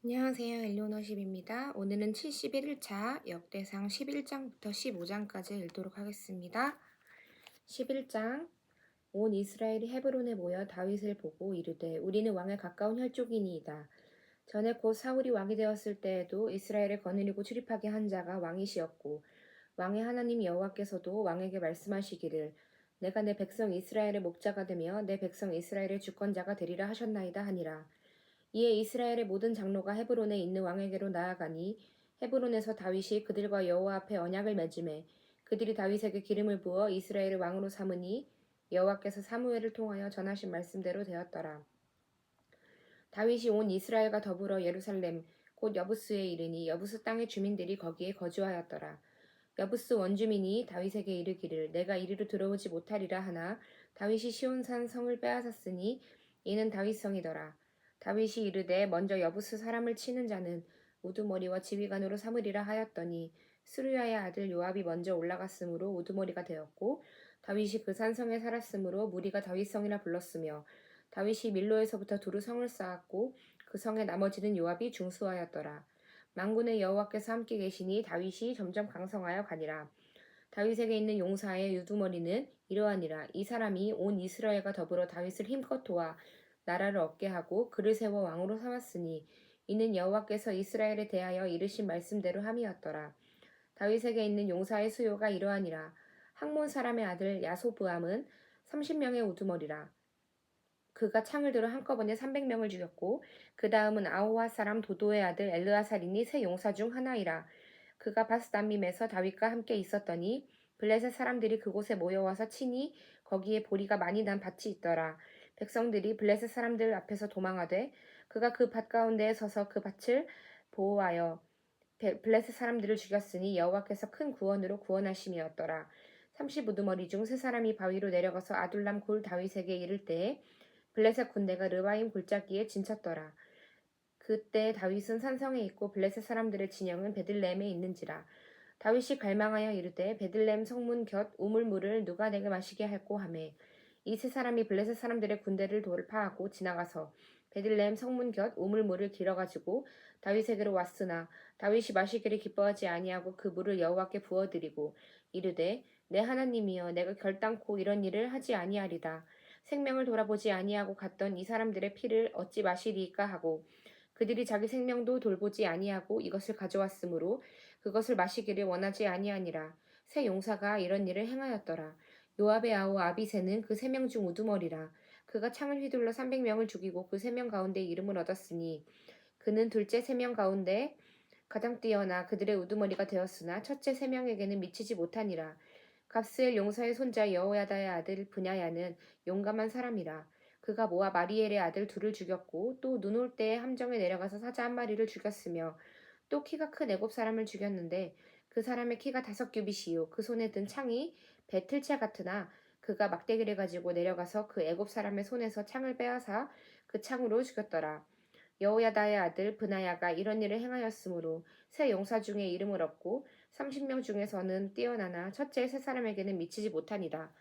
안녕하세요. 엘리오너십입니다. 오늘은 71차 역대상 11장부터 15장까지 읽도록 하겠습니다. 11장 온 이스라엘이 헤브론에 모여 다윗을 보고 이르되 우리는 왕에 가까운 혈족이니이다. 전에 곧 사울이 왕이 되었을 때에도 이스라엘을 거느리고 출입하게 한 자가 왕이시었고 왕의 하나님 여호와께서도 왕에게 말씀하시기를 내가 내 백성 이스라엘의 목자가 되며 내 백성 이스라엘의 주권자가 되리라 하셨나이다 하니라. 이에 이스라엘의 모든 장로가 헤브론에 있는 왕에게로 나아가니 헤브론에서 다윗이 그들과 여호와 앞에 언약을 맺음에 그들이 다윗에게 기름을 부어 이스라엘을 왕으로 삼으니 여호와께서 사무엘을 통하여 전하신 말씀대로 되었더라. 다윗이 온 이스라엘과 더불어 예루살렘 곧 여부스에 이르니 여부스 땅의 주민들이 거기에 거주하였더라. 여부스 원주민이 다윗에게 이르기를 내가 이리로 들어오지 못하리라 하나 다윗이 시온산 성을 빼앗았으니 이는 다윗성이더라. 다윗이 이르되 먼저 여부스 사람을 치는 자는 우두머리와 지휘관으로 삼으리라 하였더니 스루야의 아들 요압이 먼저 올라갔으므로 우두머리가 되었고 다윗이 그 산성에 살았으므로 무리가 다윗성이라 불렀으며 다윗이 밀로에서부터 두루 성을 쌓았고 그 성의 나머지는 요압이 중수하였더라. 만군의 여호와께서 함께 계시니 다윗이 점점 강성하여 가니라. 다윗에게 있는 용사의 유두머리는 이러하니라. 이 사람이 온 이스라엘과 더불어 다윗을 힘껏 도와 나라를 얻게 하고 그를 세워 왕으로 삼았으니 이는 여호와께서 이스라엘에 대하여 이르신 말씀대로 함이었더라. 다윗에게 있는 용사의 수요가 이러하니라. 학몬 사람의 아들 야소브암은 30명의 우두머리라. 그가 창을 들어 한꺼번에 300명을 죽였고 그 다음은 아호와 사람 도도의 아들 엘르아살이니 세 용사 중 하나이라. 그가 바스담밈에서 다윗과 함께 있었더니 블레셋 사람들이 그곳에 모여와서 치니 거기에 보리가 많이 난 밭이 있더라. 백성들이 블레셋 사람들 앞에서 도망하되 그가 그 밭 가운데에 서서 그 밭을 보호하여 블레셋 사람들을 죽였으니 여호와께서 큰 구원으로 구원하심이었더라. 30우두머리 중 세 사람이 바위로 내려가서 아둘람 굴 다윗에게 이를 때에 블레셋 군대가 르바임 골짜기에 진쳤더라. 그때 다윗은 산성에 있고 블레셋 사람들의 진영은 베들레헴에 있는지라. 다윗이 갈망하여 이르되 베들레헴 성문 곁 우물물을 누가 내게 마시게 할꼬 하매 이 세 사람이 블레셋 사람들의 군대를 돌파하고 지나가서 베들레헴 성문 곁 우물물을 길어가지고 다윗에게로 왔으나 다윗이 마시기를 기뻐하지 아니하고 그 물을 여호와께 부어드리고 이르되 내 하나님이여 내가 결단코 이런 일을 하지 아니하리다. 생명을 돌아보지 아니하고 갔던 이 사람들의 피를 어찌 마시리이까 하고 그들이 자기 생명도 돌보지 아니하고 이것을 가져왔으므로 그것을 마시기를 원하지 아니하니라. 새 용사가 이런 일을 행하였더라. 요압의 아우 아비새는 그 3명 중 우두머리라. 그가 창을 휘둘러 300명을 죽이고 그 3명 가운데 이름을 얻었으니 그는 둘째 3명 가운데 가장 뛰어나 그들의 우두머리가 되었으나 첫째 3명에게는 미치지 못하니라. 갑스엘 용사의 손자 여호야다의 아들 브냐야는 용감한 사람이라. 그가 모아 마리엘의 아들 둘을 죽였고 또 눈 올 때에 함정에 내려가서 사자 한 마리를 죽였으며 또 키가 큰 애굽 사람을 죽였는데 그 사람의 키가 5규빗이요 그 손에 든 창이 배틀채 같으나 그가 막대기를 가지고 내려가서 그 애굽 사람의 손에서 창을 빼앗아 그 창으로 죽였더라. 여호야다의 아들 브나야가 이런 일을 행하였으므로 세 용사 중에 이름을 얻고 30명 중에서는 뛰어나나 첫째 세 사람에게는 미치지 못하니라.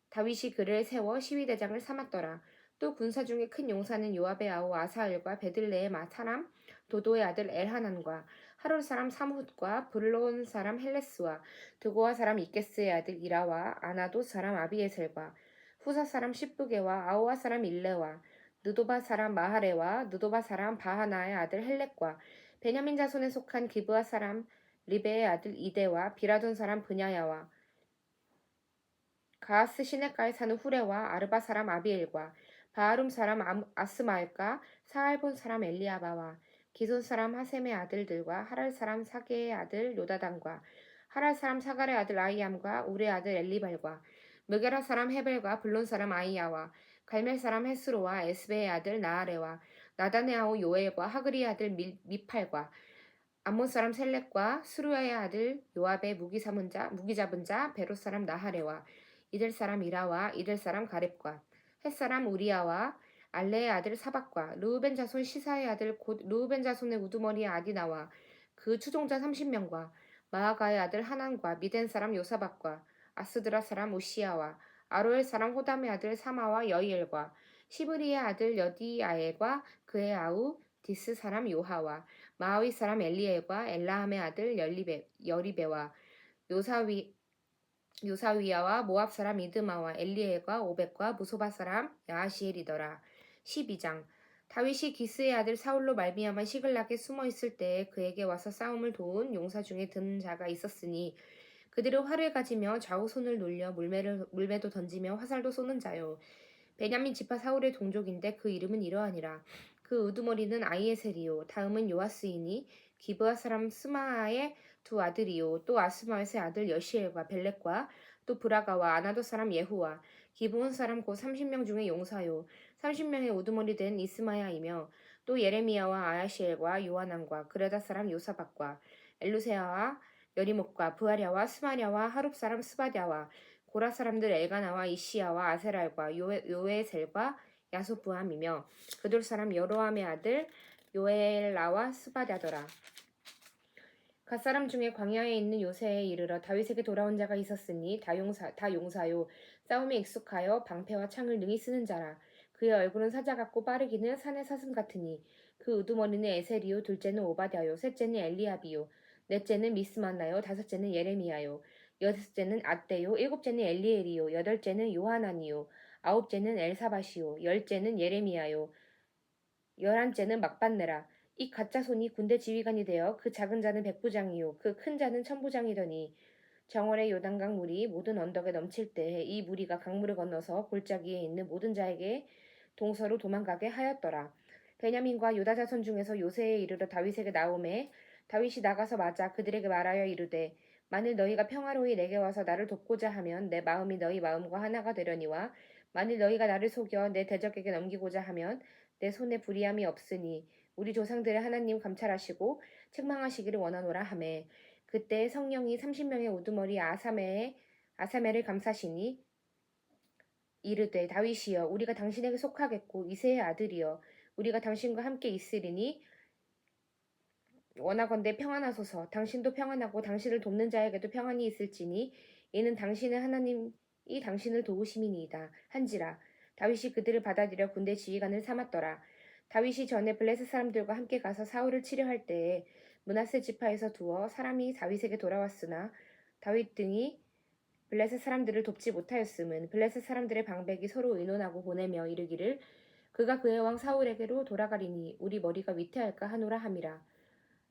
다윗이 그를 세워 시위대장을 삼았더라. 또 군사 중에 큰 용사는 요압의 아우 아사엘과 베들레헴 사람 도도의 아들 엘하난과 하롤 사람 삼훗과 블론 사람 헬레스와 드고아 사람 이게스의 아들 이라와 아나도 사람 아비에셀과 후사 사람 십부게와 아오아 사람 일레와 느도바 사람 마하레와 느도바 사람 바하나의 아들 헬렉과 베냐민 자손에 속한 기브아 사람 리베의 아들 이데와 비라돈 사람 브냐야와 가하스 시냇가에 사는 후레와 아르바 사람 아비엘과 바하룸 사람 아스마엘과 사알본 사람 엘리아바와 기손 사람 하셈의 아들들과 하랄 사람 사게의 아들 요다단과 하랄 사람 사갈의 아들 아이암과 우레 아들 엘리발과 무게라 사람 헤벨과 블론 사람 아이야와 갈멜 사람 헤스로와 에스베의 아들 나아레와 나단의 아우 요엘과 하그리의 아들 미팔과 암몬 사람 셀렉과 수루야의 아들 요압의 무기 잡은 자 베롯 사람 나하레와 이들 사람 이라와 이들 사람 가렙과 헷 사람 우리야와 알레의 아들 사박과 르우벤 자손 시사의 아들 곧 르우벤 자손의 우두머리 아디나와 그 추종자 30명과 마아가의 아들 하난과 미덴 사람 요사박과 아스드라 사람 우시야와 아로엘 사람 호담의 아들 사마와 여이엘과 시브리의 아들 여디아엘과 그의 아우 디스 사람 요하와 마하위 사람 엘리엘과 엘라함의 아들 여리베와 요사위야와 모압 사람 이드마와 엘리엘과 오벳과 무소바 사람 야하시엘이더라. 12장 다윗이 기스의 아들 사울로 말미암아 시글락에 숨어 있을 때에 그에게 와서 싸움을 도운 용사 중에 든 자가 있었으니 그들은 활을 가지며 좌우 손을 놀려 물매도 던지며 화살도 쏘는 자요. 베냐민 지파 사울의 동족인데 그 이름은 이러하니라. 그 우두머리는 아이에셀이요 다음은 요아스이니 기브아 사람 스마아의 두 아들이요 또 아스마왑의 아들 여시엘과 벨렉과 또 브라가와 아나도 사람 예후와 기브온 사람 곧 30명 중에 용사요 30명의 우두머리 된 이스마야이며 또 예레미야와 아야시엘과 요하난과 그레다 사람 요사박과 엘루세아와 여리목과 부하랴와 스마랴와 하룹 사람 스바랴와 고라 사람들 엘가나와 이시야와 아세랄과 요에셀과 야소부함이며 그들 사람 여로함의 아들 요엘라와 스바랴더라. 갓 사람 중에 광야에 있는 요새에 이르러 다윗에게 돌아온 자가 있었으니 다 용사요 싸움에 익숙하여 방패와 창을 능히 쓰는 자라. 그의 얼굴은 사자 같고 빠르기는 산의 사슴 같으니 그 우두머리는 에셀이요 둘째는 오바댜요 셋째는 엘리압이요 넷째는 미스만나요 다섯째는 예레미야요 여섯째는 앗대요 일곱째는 엘리엘이요 여덟째는 요하나니요 아홉째는 엘사바시요 열째는 예레미야요 열한째는 막반네라. 이 가짜 손이 군대 지휘관이 되어 그 작은 자는 백부장이요 그 큰 자는 천부장이더니 정월의 요단강 물이 모든 언덕에 넘칠 때에 이 무리가 강물을 건너서 골짜기에 있는 모든 자에게 동서로 도망가게 하였더라. 베냐민과 유다 자손 중에서 요새에 이르러 다윗에게 나오매 다윗이 나가서 맞아 그들에게 말하여 이르되 만일 너희가 평화로이 내게 와서 나를 돕고자 하면 내 마음이 너희 마음과 하나가 되려니와 만일 너희가 나를 속여 내 대적에게 넘기고자 하면 내 손에 불의함이 없으니 우리 조상들의 하나님 감찰하시고 책망하시기를 원하노라 하매 그때 성령이 30명의 우두머리 아사멜을 감사시니 이르되 다윗이여 우리가 당신에게 속하겠고 이새의 아들이여 우리가 당신과 함께 있으리니 원하건대 평안하소서. 당신도 평안하고 당신을 돕는 자에게도 평안이 있을지니 이는 당신의 하나님이 당신을 도우심이니이다 한지라. 다윗이 그들을 받아들여 군대 지휘관을 삼았더라. 다윗이 전에 블레셋 사람들과 함께 가서 사울을 치려할 때에 므낫세 지파에서 두어 사람이 다윗에게 돌아왔으나 다윗 등이 블레셋 사람들을 돕지 못하였음은 블레셋 사람들의 방백이 서로 의논하고 보내며 이르기를 그가 그의 왕 사울에게로 돌아가리니 우리 머리가 위태할까 하노라 함이라.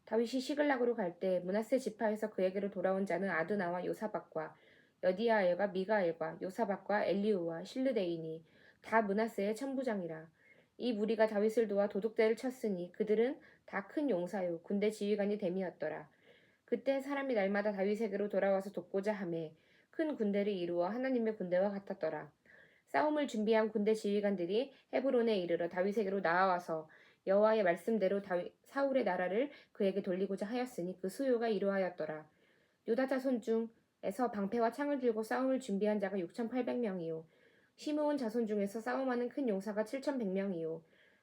다윗이 시글락으로 갈 때 므낫세 지파에서 그에게로 돌아온 자는 아드나와 요사박과 여디야엘과 미가엘과 요사박과 엘리우와 실르데이니 다 므낫세의 천부장이라. 이 무리가 다윗을 도와 도둑대를 쳤으니 그들은 다 큰 용사요 군대 지휘관이 됨이었더라. 그때 사람이 날마다 다윗에게로 돌아와서 돕고자 하매 큰 군대를 이루어 하나님의 군대와 같았더라. 싸움을 준비한 군대 지휘관들이 헤브론에 이르러 다윗에게로 나아와서 여호와의 말씀대로 사울의 나라를 그에게 돌리고자 하였으니 그 수요가 이러하였더라. 유다 자손 중에서 방패와 창을 들고 싸움을 준비한 자가 6,800명이요 시므온 자손 중에서 싸움하는 큰 용사가 7,100명이요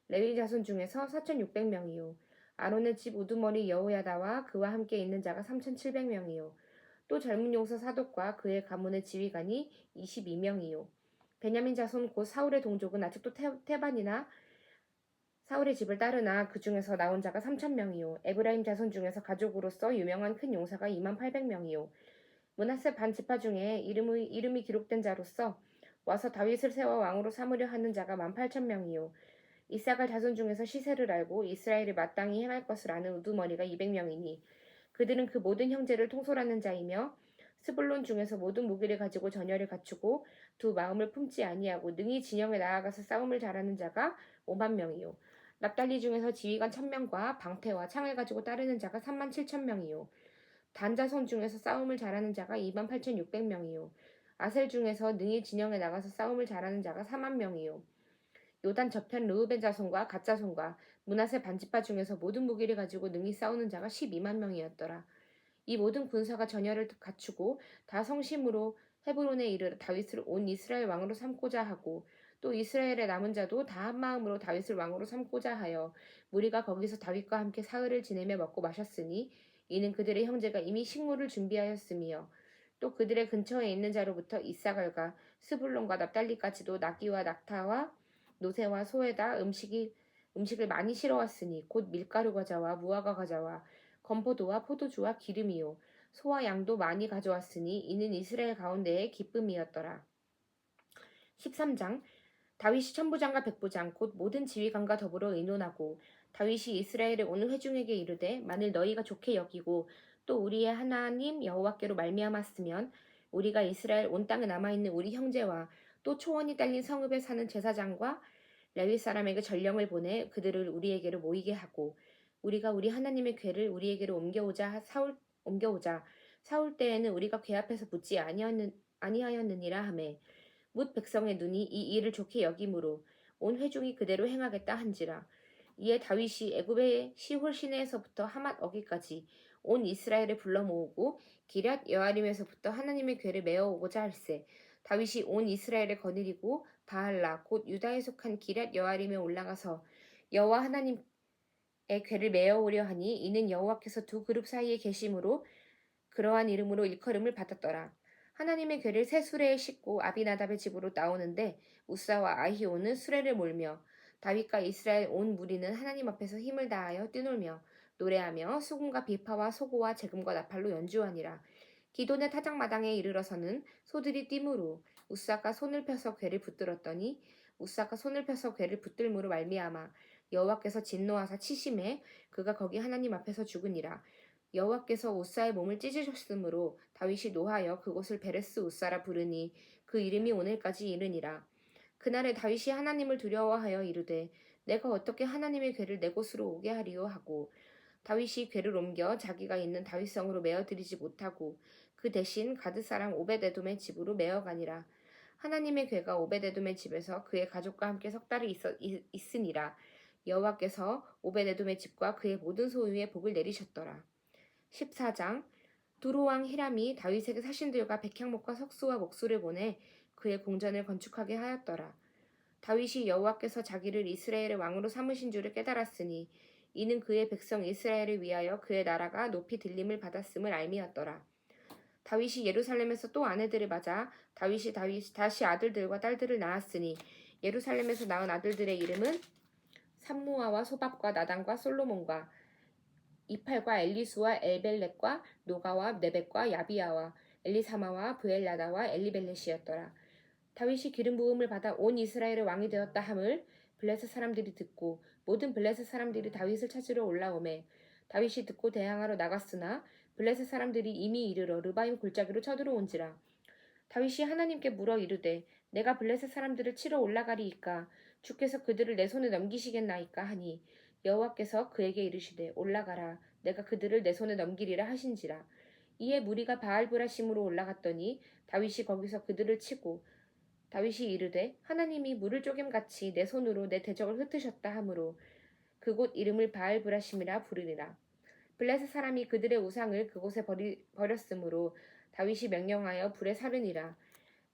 레위 자손 중에서 4,600명이요 아론의 집 우두머리 여호야다와 그와 함께 있는 자가 3,700명이요 또 젊은 용사 사독과 그의 가문의 지휘관이 22명이요 베냐민 자손 곧 사울의 동족은 아직도 테반이나 사울의 집을 따르나 그 중에서 나온 자가 3,000명이요 에브라임 자손 중에서 가족으로서 유명한 큰 용사가 28,000명이요 므낫세 반 지파 중에 이름이 기록된 자로서 와서 다윗을 세워 왕으로 삼으려 하는 자가 18,000명이요 이사갈 자손 중에서 시세를 알고 이스라엘이 마땅히 행할 것을 아는 우두머리가 200명이니 그들은 그 모든 형제를 통솔하는 자이며 스불론 중에서 모든 무기를 가지고 전열을 갖추고 두 마음을 품지 아니하고 능히 진영에 나아가서 싸움을 잘하는 자가 50,000명이요 납달리 중에서 지휘관 1,000명과 방패와 창을 가지고 따르는 자가 37,000명이요 단 자손 중에서 싸움을 잘하는 자가 28,600명이요 아셀 중에서 능히 진영에 나가서 싸움을 잘하는 자가 40,000명이요 요단 저편 르우벤 자손과 갓 자손과 므낫세 반지파 중에서 모든 무기를 가지고 능히 싸우는 자가 12만 명이었더라. 이 모든 군사가 전열을 갖추고 다 성심으로 헤브론에 이르러 다윗을 온 이스라엘 왕으로 삼고자 하고 또 이스라엘의 남은 자도 다 한마음으로 다윗을 왕으로 삼고자 하여 무리가 거기서 다윗과 함께 사흘을 지내며 먹고 마셨으니 이는 그들의 형제가 이미 식물을 준비하였으며 또 그들의 근처에 있는 자로부터 이사갈과 스불론과 납달리까지도 나귀와 낙타와 노새와 소에다 음식이 음식을 많이 실어왔으니 곧 밀가루 과자와 무화과 과자와 건포도와 포도주와 기름이요 소와 양도 많이 가져왔으니 이는 이스라엘 가운데의 기쁨이었더라. 13장 다윗이 천부장과 백부장 곧 모든 지휘관과 더불어 의논하고 다윗이 이스라엘의 온 회중에게 이르되 만일 너희가 좋게 여기고 또 우리의 하나님 여호와께로 말미암았으면 우리가 이스라엘 온 땅에 남아있는 우리 형제와 또 초원이 딸린 성읍에 사는 제사장과 레위 사람에게 전령을 보내 그들을 우리에게로 모이게 하고 우리가 우리 하나님의 궤를 우리에게로 옮겨오자 사울 때에는 우리가 궤 앞에서 붙지 아니하였느니라 하매 뭇 백성의 눈이 이 일을 좋게 여김으로 온 회중이 그대로 행하겠다 한지라. 이에 다윗이 애굽의 시홀 시내에서부터 하맛 어기까지 온 이스라엘을 불러 모으고 기럇 여아림에서부터 하나님의 궤를 메어오고자 할세. 다윗이 온 이스라엘을 거느리고 바알라 곧 유다에 속한 기럇 여아림에 올라가서 여호와 하나님의 궤를 메어오려 하니 이는 여호와께서 두 그룹 사이에 계심으로 그러한 이름으로 일컬음을 받았더라. 하나님의 궤를 새 수레에 싣고 아비나답의 집으로 나오는데 우사와 아히오는 수레를 몰며 다윗과 이스라엘 온 무리는 하나님 앞에서 힘을 다하여 뛰놀며 노래하며 수금과 비파와 소고와 재금과 나팔로 연주하니라. 기돈의 타작마당에 이르러서는 소들이 뛰므로 우사가 손을 펴서 궤를 붙들었더니 우사가 손을 펴서 궤를 붙들므로 말미암아 여호와께서 진노하사 치심에 그가 거기 하나님 앞에서 죽으니라. 여호와께서 우사의 몸을 찢으셨으므로 다윗이 노하여 그곳을 베레스 우사라 부르니 그 이름이 오늘까지 이르니라. 그날에 다윗이 하나님을 두려워하여 이르되 내가 어떻게 하나님의 궤를 내 곳으로 오게 하리요 하고 다윗이 궤를 옮겨 자기가 있는 다윗성으로 메어들이지 못하고 그 대신 가드 사람 오벳에돔의 집으로 메어가니라. 하나님의 궤가 오벳에돔의 집에서 그의 가족과 함께 석 달이 있으니라. 여호와께서 오벳에돔의 집과 그의 모든 소유에 복을 내리셨더라. 14장 두로왕 히람이 다윗에게 사신들과 백향목과 석수와 목수를 보내 그의 궁전을 건축하게 하였더라. 다윗이 여호와께서 자기를 이스라엘의 왕으로 삼으신 줄을 깨달았으니 이는 그의 백성 이스라엘을 위하여 그의 나라가 높이 들림을 받았음을 알미였더라. 다윗이 예루살렘에서 또 아내들을 맞아 다윗이 다시 아들들과 딸들을 낳았으니 예루살렘에서 낳은 아들들의 이름은 삼무아와 소밥과 나단과 솔로몬과 이팔과 엘리수와 엘벨렉과 노가와 네벡과 야비야와 엘리사마와 브엘라다와 엘리벨렛이었더라. 다윗이 기름 부음을 받아 온 이스라엘의 왕이 되었다 함을 블레셋 사람들이 듣고 모든 블레셋 사람들이 다윗을 찾으러 올라오매 다윗이 듣고 대항하러 나갔으나 블레셋 사람들이 이미 이르러 르바임 골짜기로 쳐들어온지라. 다윗이 하나님께 물어 이르되 내가 블레셋 사람들을 치러 올라가리이까 주께서 그들을 내 손에 넘기시겠나이까 하니 여호와께서 그에게 이르시되 올라가라 내가 그들을 내 손에 넘기리라 하신지라. 이에 무리가 바알브라심으로 올라갔더니 다윗이 거기서 그들을 치고 다윗이 이르되 하나님이 물을 쪼갰같이 내 손으로 내 대적을 흩으셨다 하므로 그곳 이름을 바알브라심이라 부르니라. 블레셋 사람이 그들의 우상을 그곳에 버렸으므로 다윗이 명령하여 불에 사르니라.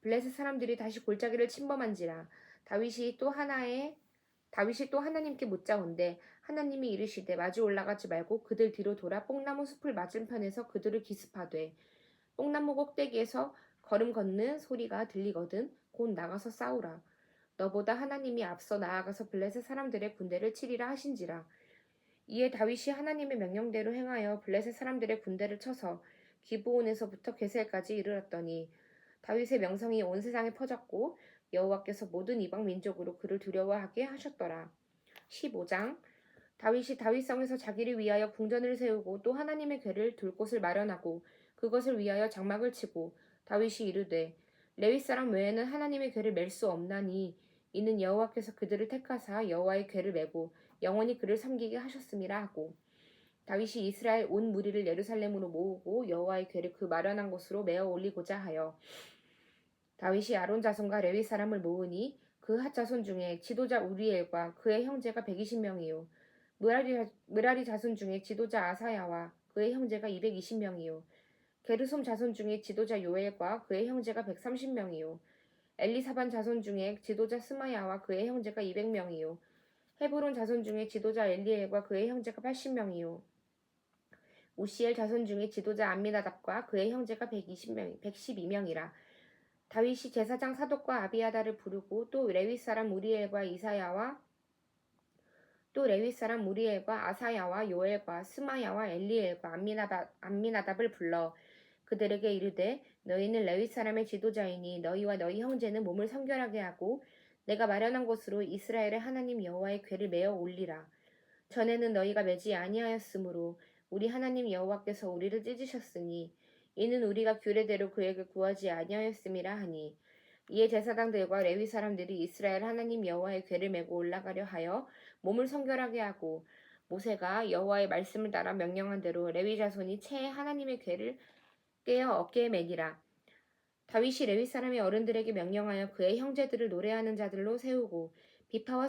블레셋 사람들이 다시 골짜기를 침범한지라. 다윗이 또 하나님께 묻자온데 하나님이 이르시되 마주 올라가지 말고 그들 뒤로 돌아 뽕나무 숲을 맞은편에서 그들을 기습하되 뽕나무 꼭대기에서 걸음 걷는 소리가 들리거든 곧 나가서 싸우라. 너보다 하나님이 앞서 나아가서 블레셋 사람들의 군대를 치리라 하신지라. 이에 다윗이 하나님의 명령대로 행하여 블레셋 사람들의 군대를 쳐서 기브온에서부터 게셀까지 이르렀더니 다윗의 명성이 온 세상에 퍼졌고 여호와께서 모든 이방 민족으로 그를 두려워하게 하셨더라. 15장 다윗이 다윗성에서 자기를 위하여 궁전을 세우고 또 하나님의 궤를 둘 곳을 마련하고 그것을 위하여 장막을 치고 다윗이 이르되 레위 사람 외에는 하나님의 궤를 맬 수 없나니 이는 여호와께서 그들을 택하사 여호와의 궤를 메고 영원히 그를 섬기게 하셨음이라 하고 다윗이 이스라엘 온 무리를 예루살렘으로 모으고 여호와의 궤를 그 마련한 곳으로 메어 올리고자 하여 다윗이 아론 자손과 레위 사람을 모으니 그 핫 자손 중에 지도자 우리엘과 그의 형제가 120명이요 므라리 자손 중에 지도자 아사야와 그의 형제가 220명이요 게르솜 자손 중에 지도자 요엘과 그의 형제가 130명이요 엘리사반 자손 중에 지도자 스마야와 그의 형제가 200명이요 헤브론 자손 중에 지도자 엘리엘과 그의 형제가 80명이요 우시엘 자손 중에 지도자 암미나답과 그의 형제가 112명이라. 다윗이 제사장 사독과 아비아다를 부르고 또 레위 사람 우리엘과 이사야와 또 레위 사람 무리엘과 아사야와 요엘과 스마야와 엘리엘과 암미나답을 불러 그들에게 이르되 너희는 레위 사람의 지도자이니 너희와 너희 형제는 몸을 성결하게 하고 내가 마련한 곳으로 이스라엘의 하나님 여호와의 궤를 메어 올리라. 전에는 너희가 매지 아니하였으므로 우리 하나님 여호와께서 우리를 찢으셨으니 이는 우리가 규례대로 그에게 구하지 아니하였음이라 하니 이에 제사장들과 레위 사람들이 이스라엘 하나님 여호와의 궤를 메고 올라가려 하여 몸을 성결하게 하고 모세가 여호와의 말씀을 따라 명령한 대로 레위 자손이 채 하나님의 궤를 깨어 어깨에 매니라. 다윗이 레위 사람의 어른들에게 명령하여 그의 형제들을 노래하는 자들로 세우고 비파와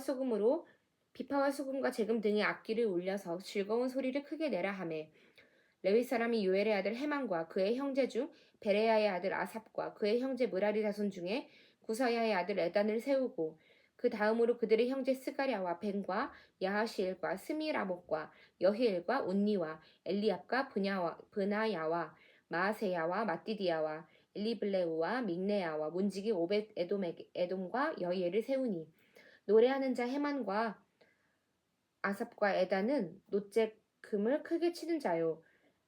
수금과 재금 등의 악기를 울려서 즐거운 소리를 크게 내라 하매 레위 사람이 요엘의 아들 헤만과 그의 형제 중 베레야의 아들 아삽과 그의 형제 무라리 자손 중에 구사야의 아들 에단을 세우고 그 다음으로 그들의 형제 스가랴와 벤과 야하시엘과 스미라목과 여히엘과 운니와 엘리압과 브나야와 마아세야와 마띠디야와 엘리블레우와 믹네야와 문지기 오벳 에돔과 여히엘을 세우니 노래하는 자 헤만과 아삽과 에단은 노제금을 크게 치는 자요.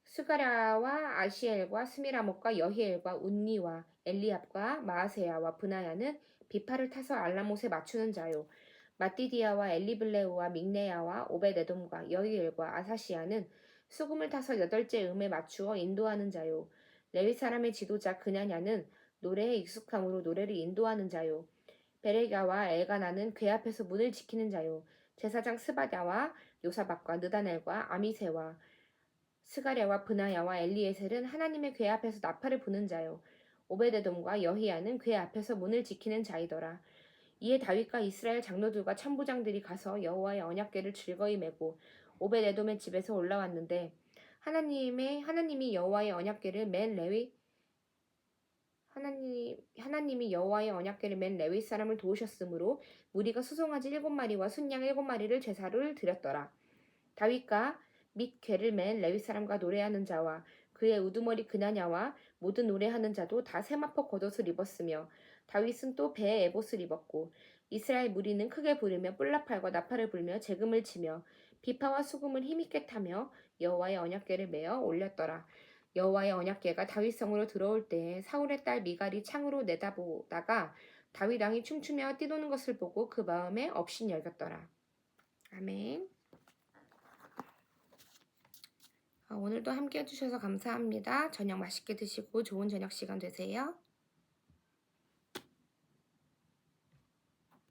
스가랴와 아시엘과 스미라목과 여히엘과 운니와 엘리압과 마아세야와 브나야는 비파를 타서 알라못에 맞추는 자요. 마띠디아와 엘리블레우와 믹네야와 오벳에돔과 여히엘과 아사시아는 수금을 타서 8째 음에 맞추어 인도하는 자요. 레위 사람의 지도자 그냐냐는 노래에 익숙함으로 노래를 인도하는 자요. 베레가와 엘가나는 궤 앞에서 문을 지키는 자요. 제사장 스바랴와 요사박과 느다넬과 아미세와 스가랴와 브나야와 엘리에셀은 하나님의 궤 앞에서 나팔을 부는 자요. 오베데돔과 여히야는 궤 앞에서 문을 지키는 자이더라. 이에 다윗과 이스라엘 장로들과 천부장들이 가서 여호와의 언약궤를 즐거이 메고 오베데돔의 집에서 올라왔는데 하나님이 여호와의 언약궤를 맨 레위 사람을 도우셨으므로 무리가 수송아지 7마리와 순양 7마리를 제사를 드렸더라. 다윗과 및 궤를 맨 레위 사람과 노래하는 자와 그의 우두머리 그나냐와 모든 노래하는 자도 다 세마포 겉옷을 입었으며 다윗은 또 배에 에봇을 입었고 이스라엘 무리는 크게 부르며 뿔나팔과 나팔을 불며 재금을 치며 비파와 수금을 힘있게 타며 여호와의 언약궤를 메어 올렸더라. 여호와의 언약궤가 다윗성으로 들어올 때에 사울의 딸 미갈이 창으로 내다보다가 다윗 왕이 춤추며 뛰노는 것을 보고 그 마음에 업신 여겼더라. 아멘. 오늘도 함께 해주셔서 감사합니다. 저녁 맛있게 드시고 좋은 저녁 시간 되세요.